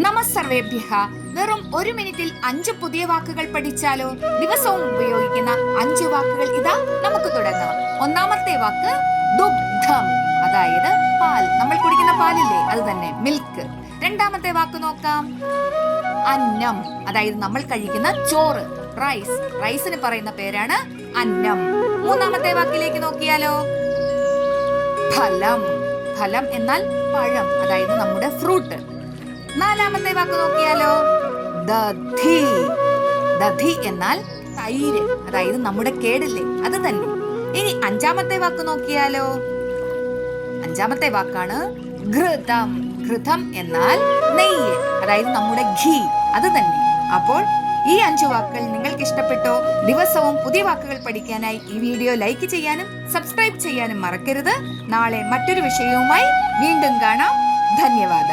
നമസ്സർവേഭ്യഃ. വെറും 1 മിനിറ്റിൽ 5 പുതിയ വാക്കുകൾ പഠിച്ചാലോ? ദിവസവും ഉപയോഗിക്കുന്ന 5 വാക്കുകൾ ഇതാ. നമുക്ക് തുടങ്ങാം. ഒന്നാമത്തെ വാക്ക് ദുഗ്ധം, അതായത് പാൽ. നമ്മൾ കുടിക്കുന്ന പാലില്ലേ, അത് തന്നെ, മിൽക്ക്. രണ്ടാമത്തെ വാക്ക് നോക്കാം, അന്നം, അതായത് നമ്മൾ കഴിക്കുന്ന ചോറ്, റൈസ്. റൈസിന് പറയുന്ന പേരാണ് അന്നം. മൂന്നാമത്തെ വാക്കിലേക്ക് നോക്കിയാലോ, ഫലം. ഫലം എന്നാൽ പഴം, അതായത് നമ്മുടെ ഫ്രൂട്ട്. നാലാമത്തെ വാക്ക് നോക്കിയാലോ, ദധി. ദധി എന്നാൽ തൈര്, അതായത് നമ്മുടെ കേടില്ലേ, അത് തന്നെ. ഇനി അഞ്ചാമത്തെ വാക്ക് നോക്കിയാലോ, അഞ്ചാമത്തെ വാക്കാണ് ഘൃതം. ഘൃതം എന്നാൽ നെയ്യ്, അതായത് നമ്മുടെ ഘീ, അത് തന്നെ. അപ്പോൾ ഈ 5 വാക്കുകൾ നിങ്ങൾക്ക് ഇഷ്ടപ്പെട്ടോ? ദിവസവും പുതിയ വാക്കുകൾ പഠിക്കാനായി ഈ വീഡിയോ ലൈക്ക് ചെയ്യാനും സബ്സ്ക്രൈബ് ചെയ്യാനും മറക്കരുത്. നാളെ മറ്റൊരു വിഷയവുമായി വീണ്ടും കാണാം. ധന്യവാദ.